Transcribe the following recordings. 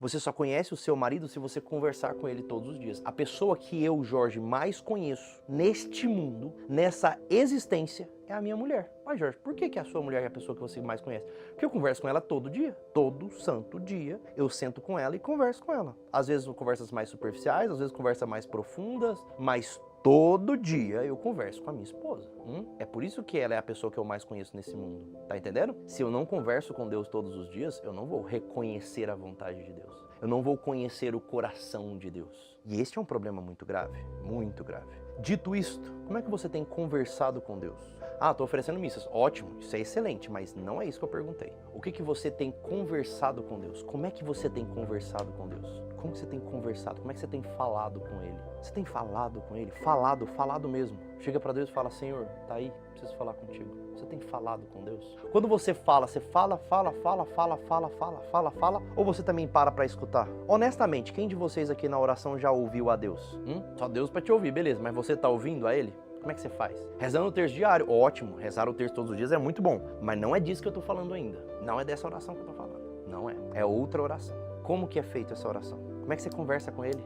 Você só conhece o seu marido se você conversar com ele todos os dias. A pessoa que eu, Jorge, mais conheço neste mundo, nessa existência, é a minha mulher. Mas, Jorge, por que a sua mulher é a pessoa que você mais conhece? Porque eu converso com ela todo dia. Todo santo dia eu sento com ela e converso com ela. Às vezes conversas mais superficiais, às vezes conversas mais profundas, mas todo dia eu converso com a minha esposa. É por isso que ela é a pessoa que eu mais conheço nesse mundo. Tá entendendo? Se eu não converso com Deus todos os dias, eu não vou reconhecer a vontade de Deus. Eu não vou conhecer o coração de Deus. E este é um problema muito grave, muito grave. Dito isto, como é que você tem conversado com Deus? Ah, estou oferecendo missas. Ótimo, isso é excelente, mas não é isso que eu perguntei. O que você tem conversado com Deus? Como é que você tem conversado com Deus? Como que você tem conversado? Como é que você tem falado com Ele? Você tem falado com Ele? Falado mesmo. Chega para Deus e fala, Senhor, tá aí, preciso falar contigo. Você tem falado com Deus? Quando você fala ou você também para escutar? Honestamente, quem de vocês aqui na oração já ouviu a Deus? Só Deus para te ouvir, beleza, mas você tá ouvindo a Ele? Como é que você faz? Rezando o terço diário? Ótimo, rezar o terço todos os dias é muito bom, mas não é disso que eu tô falando ainda. Não é dessa oração que eu tô falando. Não é. É outra oração. Como que é feita essa oração? Como é que você conversa com ele?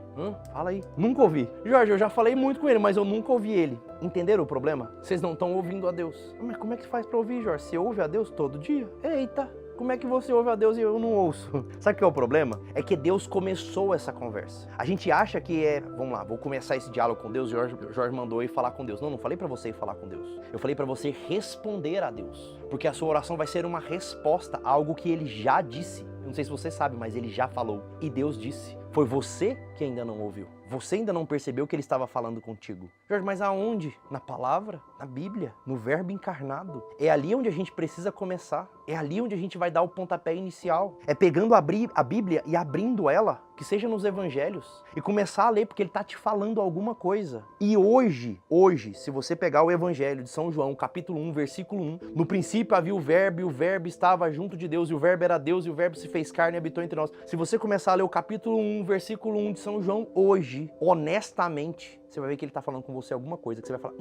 Fala aí. Nunca ouvi. Jorge, eu já falei muito com ele, mas eu nunca ouvi ele. Entenderam o problema? Vocês não estão ouvindo a Deus. Mas como é que faz pra ouvir, Jorge? Você ouve a Deus todo dia? Eita! Como é que você ouve a Deus e eu não ouço? Sabe o que é o problema? É que Deus começou essa conversa. A gente acha que vamos lá, vou começar esse diálogo com Deus. Jorge mandou eu ir falar com Deus. Não falei pra você ir falar com Deus. Eu falei pra você responder a Deus. Porque a sua oração vai ser uma resposta a algo que Ele já disse. Eu não sei se você sabe, mas Ele já falou. E Deus disse. Foi você que ainda não ouviu. Você ainda não percebeu que Ele estava falando contigo. Jorge, mas aonde? Na palavra? Na Bíblia? No verbo encarnado? É ali onde a gente precisa começar. É ali onde a gente vai dar o pontapé inicial. É pegando a Bíblia e abrindo ela, que seja nos evangelhos, e começar a ler, porque Ele está te falando alguma coisa. E hoje, se você pegar o evangelho de São João, capítulo 1, versículo 1, no princípio havia o verbo, e o verbo estava junto de Deus, e o verbo era Deus, e o verbo se fez carne e habitou entre nós. Se você começar a ler o capítulo 1, versículo 1 de São João, hoje, honestamente, você vai ver que Ele está falando com você alguma coisa, que você vai falar,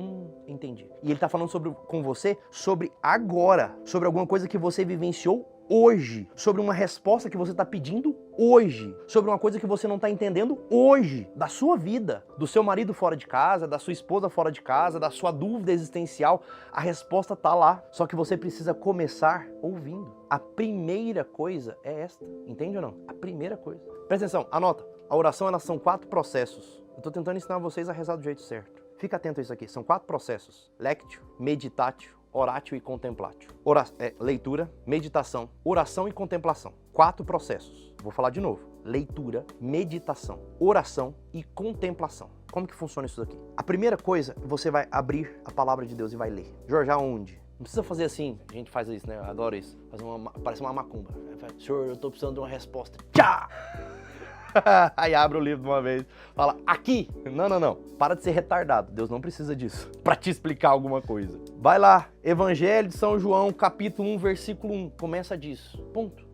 entendi. E Ele está falando com você sobre agora, sobre alguma coisa que você vivenciou hoje, sobre uma resposta que você está pedindo hoje, sobre uma coisa que você não está entendendo hoje, da sua vida, do seu marido fora de casa, da sua esposa fora de casa, da sua dúvida existencial. A resposta está lá, só que você precisa começar ouvindo. A primeira coisa é esta, entende ou não? A primeira coisa. Presta atenção, anota. A oração, elas são 4 processos. Eu estou tentando ensinar vocês a rezar do jeito certo. Fica atento a isso aqui. São 4 processos. Lectio, meditatio, oratio e contemplatio. Leitura, meditação, oração e contemplação. 4 processos. Vou falar de novo. Leitura, meditação, oração e contemplação. Como que funciona isso aqui? A primeira coisa, você vai abrir a palavra de Deus e vai ler. Jorge, aonde? Não precisa fazer assim, a gente faz isso, né? Eu adoro isso. Parece uma macumba. Senhor, eu tô precisando de uma resposta. Tchá! Aí abre o livro de uma vez, fala, aqui! Não. Para de ser retardado, Deus não precisa disso para te explicar alguma coisa. Vai lá, Evangelho de São João, capítulo 1, versículo 1, começa disso, ponto.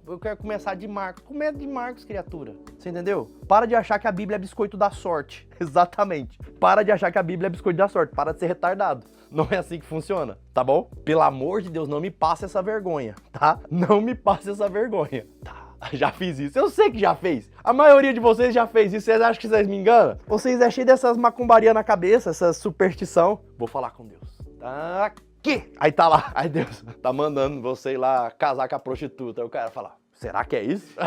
Eu quero começar de Marcos. Começa de Marcos, criatura. Você entendeu? Para de achar que a Bíblia é biscoito da sorte. Exatamente. Para de achar que a Bíblia é biscoito da sorte. Para de ser retardado. Não é assim que funciona, tá bom? Pelo amor de Deus, não me passe essa vergonha, tá? Não me passe essa vergonha, tá? Já fiz isso. Eu sei que já fez. A maioria de vocês já fez isso. Vocês acham que vocês me enganam? Vocês é cheio dessas macumbarias na cabeça, essa superstição. Vou falar com Deus. Tá aqui. Aí tá lá. Aí Deus tá mandando você ir lá casar com a prostituta. Aí o cara fala, será que é isso?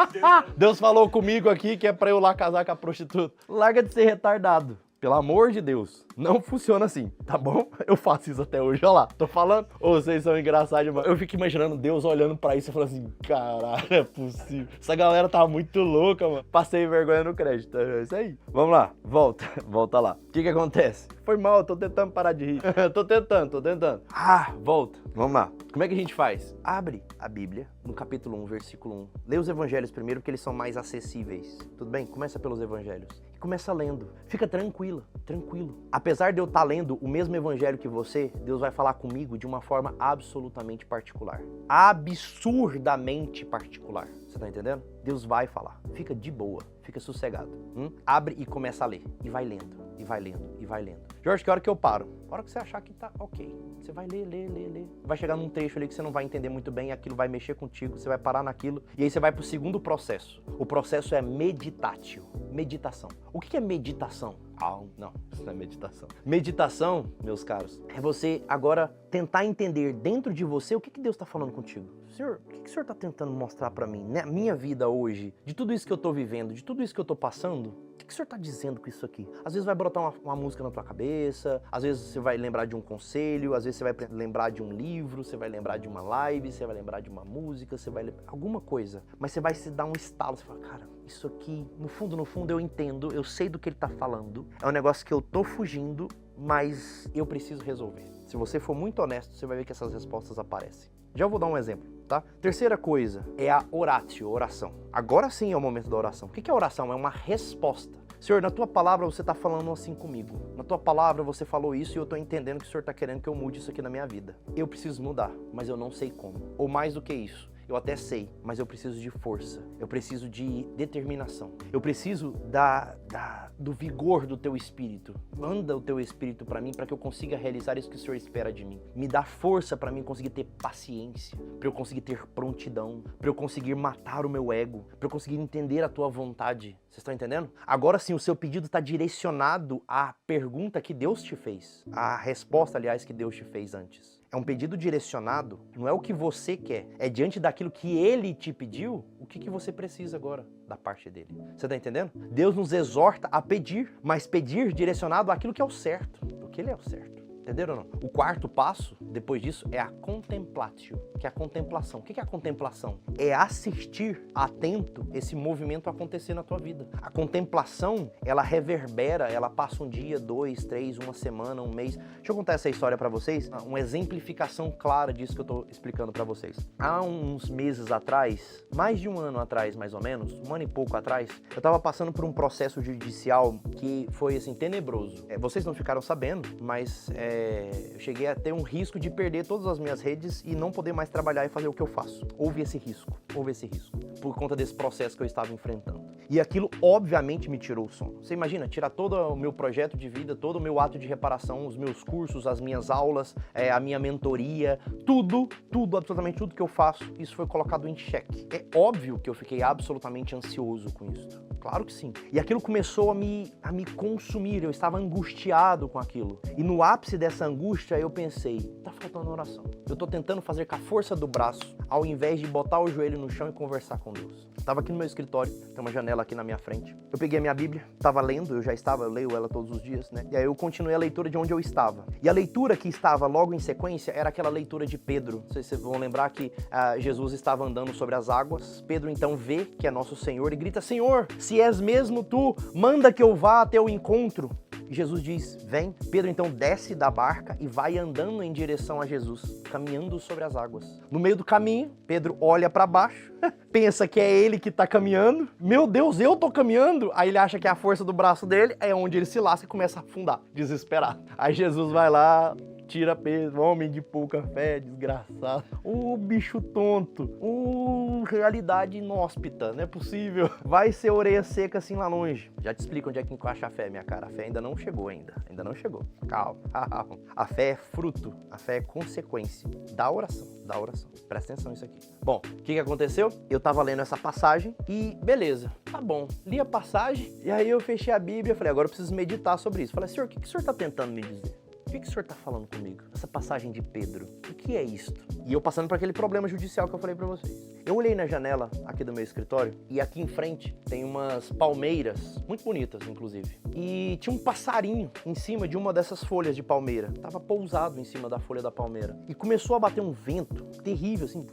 Deus falou comigo aqui que é pra eu lá casar com a prostituta. Larga de ser retardado. Pelo amor de Deus, não funciona assim, tá bom? Eu faço isso até hoje, olha lá, tô falando. Vocês são engraçados demais. Eu fico imaginando Deus olhando pra isso e falando assim, caralho, não é possível. Essa galera tá muito louca, mano. Passei vergonha no crédito, é isso aí. Vamos lá, volta lá. O que acontece? Foi mal, eu tô tentando parar de rir. tô tentando. Volta. Vamos lá. Como é que a gente faz? Abre a Bíblia, no capítulo 1, versículo 1. Lê os evangelhos primeiro, porque eles são mais acessíveis. Tudo bem? Começa pelos evangelhos. E começa lendo. Fica tranquilo. Apesar de eu estar lendo o mesmo evangelho que você, Deus vai falar comigo de uma forma absolutamente particular. Absurdamente particular. Você tá entendendo? Deus vai falar. Fica de boa, fica sossegado. Abre e começa a ler. E vai lendo, e vai lendo, e vai lendo. Jorge, que hora que eu paro? A hora que você achar que tá ok. Você vai ler, ler, ler, ler. Vai chegar num trecho ali que você não vai entender muito bem, aquilo vai mexer contigo, você vai parar naquilo. E aí você vai pro segundo processo. O processo é meditátil. Meditação. O que é meditação? Não, isso não é meditação. Meditação, meus caros, é você agora tentar entender dentro de você o que Deus está falando contigo. Senhor, o que o Senhor está tentando mostrar para mim, né? Minha vida hoje, de tudo isso que eu estou vivendo, de tudo isso que eu estou passando, o que o Senhor está dizendo com isso aqui? Às vezes vai brotar uma música na tua cabeça, às vezes você vai lembrar de um conselho, às vezes você vai lembrar de um livro, você vai lembrar de uma live, você vai lembrar de uma música, você vai lembrar alguma coisa, mas você vai se dar um estalo, você fala, cara, isso aqui, no fundo eu entendo, eu sei do que ele está falando, é um negócio que eu tô fugindo, mas eu preciso resolver. Se você for muito honesto, você vai ver que essas respostas aparecem. Já vou dar um exemplo, tá? Terceira coisa é a oratio, oração. Agora sim é o momento da oração. O que é oração? É uma resposta. Senhor, na tua palavra você está falando assim comigo. Na tua palavra você falou isso e eu estou entendendo que o Senhor está querendo que eu mude isso aqui na minha vida. Eu preciso mudar, mas eu não sei como. Ou mais do que isso, eu até sei, mas eu preciso de força. Eu preciso de determinação. Eu preciso do vigor do teu espírito. Manda o teu espírito para mim para que eu consiga realizar isso que o Senhor espera de mim. Me dá força para mim conseguir ter paciência, para eu conseguir ter prontidão, para eu conseguir matar o meu ego, para eu conseguir entender a tua vontade. Vocês estão entendendo? Agora sim, o seu pedido está direcionado à pergunta que Deus te fez. A resposta, aliás, que Deus te fez antes. É um pedido direcionado, não é o que você quer. É diante daquilo que Ele te pediu, o que você precisa agora da parte dele. Você está entendendo? Deus nos exorta a pedir, mas pedir direcionado àquilo que é o certo, porque Ele é o certo. Entenderam ou não? O quarto passo, depois disso, é a contemplatio, que é a contemplação. O que é a contemplação? É assistir atento esse movimento acontecer na tua vida. A contemplação, ela reverbera, ela passa um dia, 2, 3, uma semana, um mês. Deixa eu contar essa história pra vocês, uma exemplificação clara disso que eu tô explicando pra vocês. Há uns meses atrás, mais de um ano atrás, mais ou menos, um ano e pouco atrás, eu tava passando por um processo judicial que foi, assim, tenebroso. Vocês não ficaram sabendo, mas eu cheguei a ter um risco de perder todas as minhas redes e não poder mais trabalhar e fazer o que eu faço. Houve esse risco, por conta desse processo que eu estava enfrentando. E aquilo, obviamente, me tirou o sono. Você imagina, tirar todo o meu projeto de vida, todo o meu ato de reparação, os meus cursos, as minhas aulas, a minha mentoria, tudo, absolutamente tudo que eu faço, isso foi colocado em xeque. É óbvio que eu fiquei absolutamente ansioso com isso. Claro que sim. E aquilo começou a me consumir, eu estava angustiado com aquilo. E no ápice dessa angústia eu pensei, tá faltando oração. Eu tô tentando fazer com a força do braço, ao invés de botar o joelho no chão e conversar com Deus. Eu tava aqui no meu escritório, tem uma janela aqui na minha frente. Eu peguei a minha Bíblia, tava lendo, eu leio ela todos os dias, né? E aí eu continuei a leitura de onde eu estava. E a leitura que estava logo em sequência era aquela leitura de Pedro. Não sei se vocês vão lembrar que Jesus estava andando sobre as águas. Pedro então vê que é nosso Senhor e grita, Senhor, se és mesmo tu, manda que eu vá até o encontro. E Jesus diz, vem. Pedro então desce da barca e vai andando em direção a Jesus, caminhando sobre as águas. No meio do caminho, Pedro olha para baixo, pensa que é ele que tá caminhando. Meu Deus, eu tô caminhando? Aí ele acha que é a força do braço dele, é onde ele se lasca e começa a afundar, desesperado. Aí Jesus vai lá, tira Pedro, homem de pouca fé, desgraçado. Bicho tonto. Realidade inóspita, não é possível. Vai ser orelha seca assim lá longe. Já te explico onde é que encaixa a fé, minha cara. A fé ainda não chegou ainda não chegou. Calma. A fé é fruto, a fé é consequência da oração. Presta atenção nisso aqui. Bom, o que aconteceu? Eu tava lendo essa passagem e beleza, tá bom. Li a passagem e aí eu fechei a Bíblia e falei, agora eu preciso meditar sobre isso. Falei, Senhor, o que o Senhor tá tentando me dizer? O que o Senhor está falando comigo? Essa passagem de Pedro, o que é isto? E eu passando por aquele problema judicial que eu falei para vocês. Eu olhei na janela aqui do meu escritório e aqui em frente tem umas palmeiras, muito bonitas inclusive. E tinha um passarinho em cima de uma dessas folhas de palmeira. Tava pousado em cima da folha da palmeira. E começou a bater um vento terrível, assim,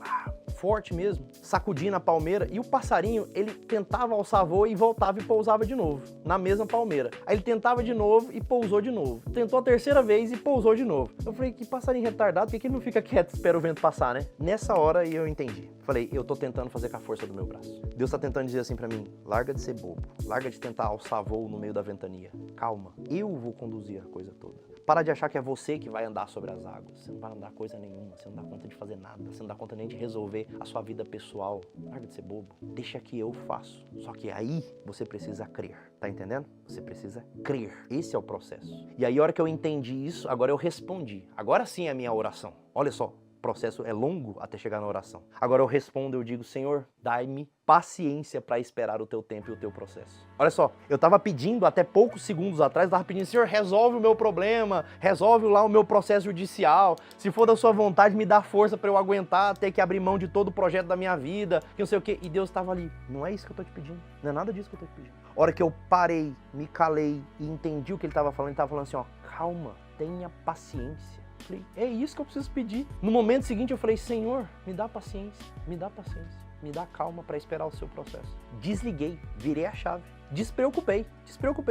forte mesmo, sacudindo a palmeira. E o passarinho, ele tentava alçar voo e voltava e pousava de novo, na mesma palmeira. Aí ele tentava de novo e pousou de novo. Tentou a terceira vez e pousou de novo. Eu falei, que passarinho retardado, por que ele não fica quieto e espera o vento passar, né? Nessa hora eu entendi. Falei, eu tô tentando fazer com a força do meu braço. Deus tá tentando dizer assim pra mim, larga de ser bobo, larga de tentar alçar voo no meio da ventania. Calma, eu vou conduzir a coisa toda. Para de achar que é você que vai andar sobre as águas. Você não vai andar coisa nenhuma, você não dá conta de fazer nada, você não dá conta nem de resolver a sua vida pessoal. Larga de ser bobo, deixa que eu faço. Só que aí você precisa crer, tá entendendo? Você precisa crer, esse é o processo. E aí a hora que eu entendi isso, agora eu respondi. Agora sim é a minha oração. Olha só. O processo é longo até chegar na oração. Agora eu respondo, eu digo, Senhor, dai-me paciência para esperar o teu tempo e o teu processo. Olha só, eu estava pedindo até poucos segundos atrás, estava pedindo, Senhor, resolve o meu problema, resolve lá o meu processo judicial, se for da sua vontade, me dá força para eu aguentar, ter que abrir mão de todo o projeto da minha vida, que não sei o quê. E Deus estava ali, não é isso que eu estou te pedindo, não é nada disso que eu estou te pedindo. A hora que eu parei, me calei e entendi o que ele estava falando, ele estava falando assim, ó, calma, tenha paciência. Falei, é isso que eu preciso pedir. No momento seguinte eu falei, Senhor, me dá paciência, me dá paciência, me dá calma para esperar o seu processo. Desliguei, virei a chave, despreocupei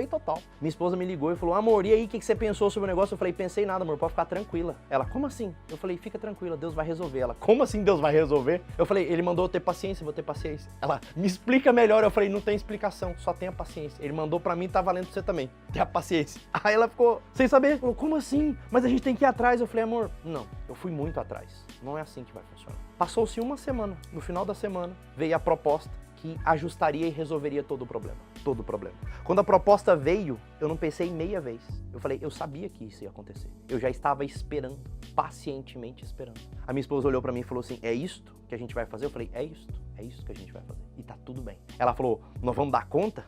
total. Minha esposa me ligou e falou, amor, e aí, o que você pensou sobre o negócio? Eu falei, pensei nada, amor, pode ficar tranquila. Ela, como assim? Eu falei, fica tranquila, Deus vai resolver. Ela, como assim Deus vai resolver? Eu falei, ele mandou eu ter paciência, vou ter paciência. Ela, me explica melhor. Eu falei, não tem explicação, só tenha paciência. Ele mandou pra mim, tá valendo pra você também. Tenha paciência. Aí ela ficou sem saber, falou, como assim? Mas a gente tem que ir atrás. Eu falei, amor, não, eu fui muito atrás. Não é assim que vai funcionar. Passou-se uma semana, no final da semana, veio a proposta que ajustaria e resolveria todo o problema. Todo o problema. Quando a proposta veio, eu não pensei meia vez. Eu falei, eu sabia que isso ia acontecer. Eu já estava esperando, pacientemente esperando. A minha esposa olhou pra mim e falou assim, é isto que a gente vai fazer? Eu falei, é isto que a gente vai fazer. E tá tudo bem. Ela falou, nós vamos dar conta?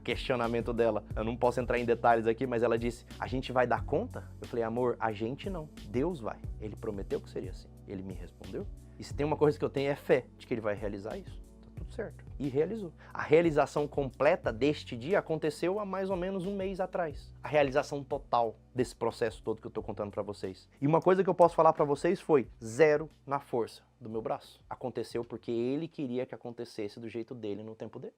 Questionamento dela. Eu não posso entrar em detalhes aqui, mas ela disse, a gente vai dar conta? Eu falei, amor, a gente não. Deus vai. Ele prometeu que seria assim. Ele me respondeu. E se tem uma coisa que eu tenho é fé de que ele vai realizar isso. Tudo certo. E realizou. A realização completa deste dia aconteceu há mais ou menos um mês atrás. A realização total desse processo todo que eu tô contando pra vocês. E uma coisa que eu posso falar pra vocês foi zero na força do meu braço. Aconteceu porque ele queria que acontecesse do jeito dele no tempo dele.